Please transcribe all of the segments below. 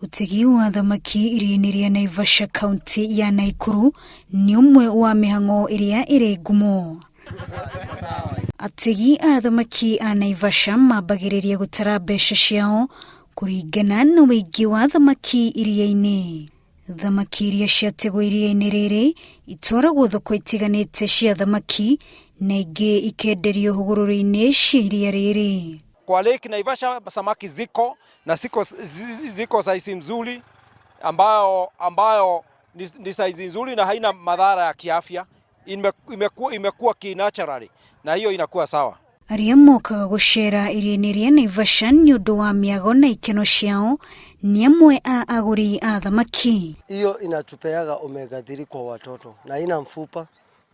Utegi wa thamaki iria-inĩ rĩa Naivasha kaunti ya Nakuru nĩ ũmwe wa mĩhang'o ĩrĩa ĩrĩ ngumo. Ategi a thamaki a Naivasha mambagĩrĩria gũtara mbeca ciao kũringana na wĩingĩ wa thamaki iria-inĩ. Thamaki iria ciategwo iria-inĩ rĩrĩ itwaragwo thoko itiganĩte cia thamaki na ingĩ ikenderio hũgũrũrũ-inĩ cia iria rĩrĩ. Kwa Lake Naivasha samaki ziko na ziko size nzuri ambayo ni size nzuri na haina madhara ya kiafya. Imekuwa ki-naturally na hiyo inakuwa sawa. Arĩa mokaga gũcera iria-inĩ rĩa Naivasha nĩ ũndũ wa mĩago na ikeno ciao nĩ amwe a agũri a thamaki. Hiyo inatupeaga omega 3 kwa watoto na haina mfupa,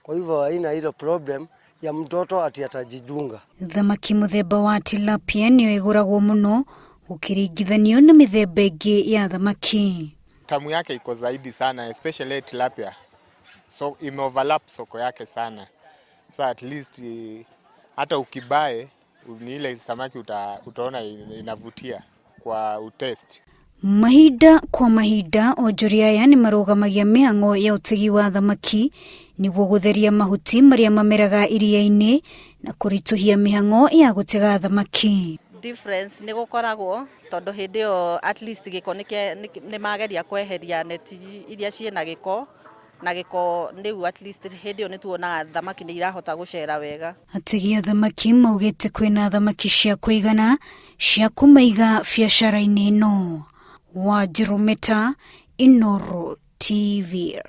kwa hivyo haina hilo problem ya mtoto ati atajidunga. Thamaki mũthemba wa tilapia nĩyo ĩgũragwo mũno ũkĩringithanio na mĩthemba ĩngĩ ya thamaki. Tamu yake iko zaidi sana, especially tilapia. So imeoverlap soko yake sana. So at least hata ukibae ni ile samaki utaona inavutia kwa utest. Mahinda kwa mahinda onjoria aya nĩ marũgamagia mĩhang'o ya ũtegi wa thamaki nĩguo gũtheria mahuti marĩa mameraga iria-inĩ na kũritũhia mĩhang'o ya gũtega thamaki. Difference nĩ gũkoragwo tondũ hĩndĩ ĩyo at least gĩko nĩ mageria kweheria neti iria ciĩna gĩko na gĩko nĩu at least hĩndĩ ĩyo nĩ tuonaga thamaki nĩ irahota gũcera wega. Ategi a thamaki maugĩte kwĩna thamaki cia kũigana cia kũmaiga biacara-inĩ ĩno. Wanjiru Meta, Inooro TV.